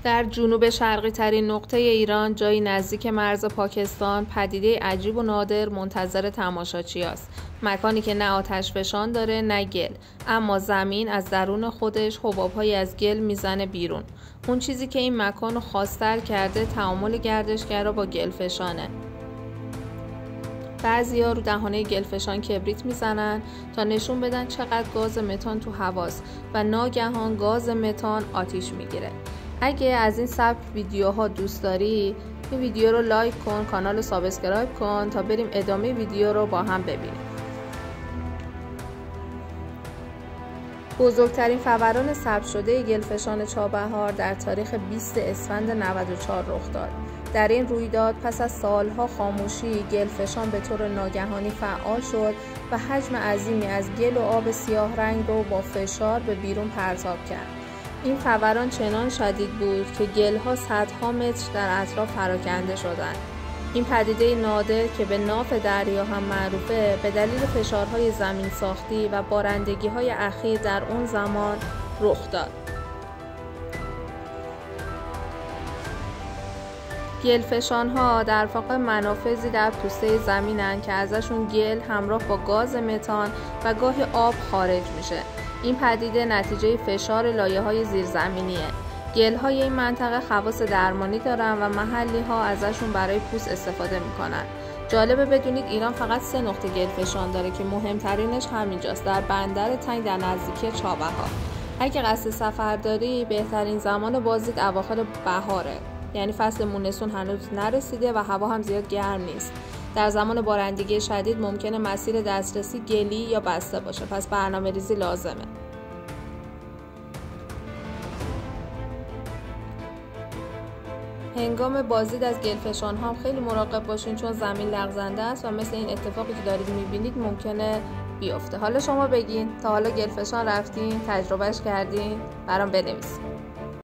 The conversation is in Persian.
در جنوب شرقی ترین نقطه ایران، جایی نزدیک مرز پاکستان، پدیده عجیب و نادر منتظر تماشاچی است. مکانی که نه آتش فشان داره نه گل، اما زمین از درون خودش حباب‌هایی از گل میزنه بیرون. اون چیزی که این مکانو خاص‌تر کرده تعامل گردشگرا با گلفشانه. بعضیا رو دهانه گلفشان کبریت میزنن تا نشون بدن چقدر گاز متان تو هواست و ناگهان گاز متان آتیش میگیره. اگه از این سبک ویدیوها دوست داری، این ویدیو رو لایک کن، کانال رو سابسکرایب کن تا بریم ادامه ویدیو رو با هم ببینیم. بزرگترین فوران ثبت شده گلفشان چابهار در تاریخ 20 اسفند 94 رخ داد. در این رویداد پس از سالها خاموشی، گلفشان به طور ناگهانی فعال شد و حجم عظیمی از گل و آب سیاه رنگ رو با فشار به بیرون پرتاب کرد. این فوران چنان شدید بود که گل‌ها صدها متر در اطراف پراکنده شدند. این پدیده نادر که به ناف دریا هم معروفه، به دلیل فشارهای زمین ساختی و بارندگی‌های اخیر در اون زمان رخ داد. گلفشان‌ها در واقع منافذی در پوسته زمینن که ازشون گل همراه با گاز متان و گاهی آب خارج میشه. این پدیده نتیجه فشار لایه‌های زیرزمینیه. گل‌های این منطقه خواص درمانی دارن و محلی‌ها ازشون برای پوست استفاده میکنن. جالبه بدونید ایران فقط 3 نقطه گلفشان داره که مهمترینش همینجاست، در بندر تنگ در نزدیکی چابهار. اگه قصد سفر داری، بهترین زمان بازدید اواخر بهاره، یعنی فصل مونسون هنوز نرسیده و هوا هم زیاد گرم نیست. در زمان بارندگی شدید ممکنه مسیر دسترسی گلی یا بسته باشه، پس برنامه‌ریزی لازمه. هنگام بازدید از گلفشان ها خیلی مراقب باشین، چون زمین لغزنده است و مثل این اتفاقی که دارید میبینید ممکنه بیفته. حالا شما بگین تا حالا گلفشان رفتین، تجربهش کردین؟ برام بنویسید.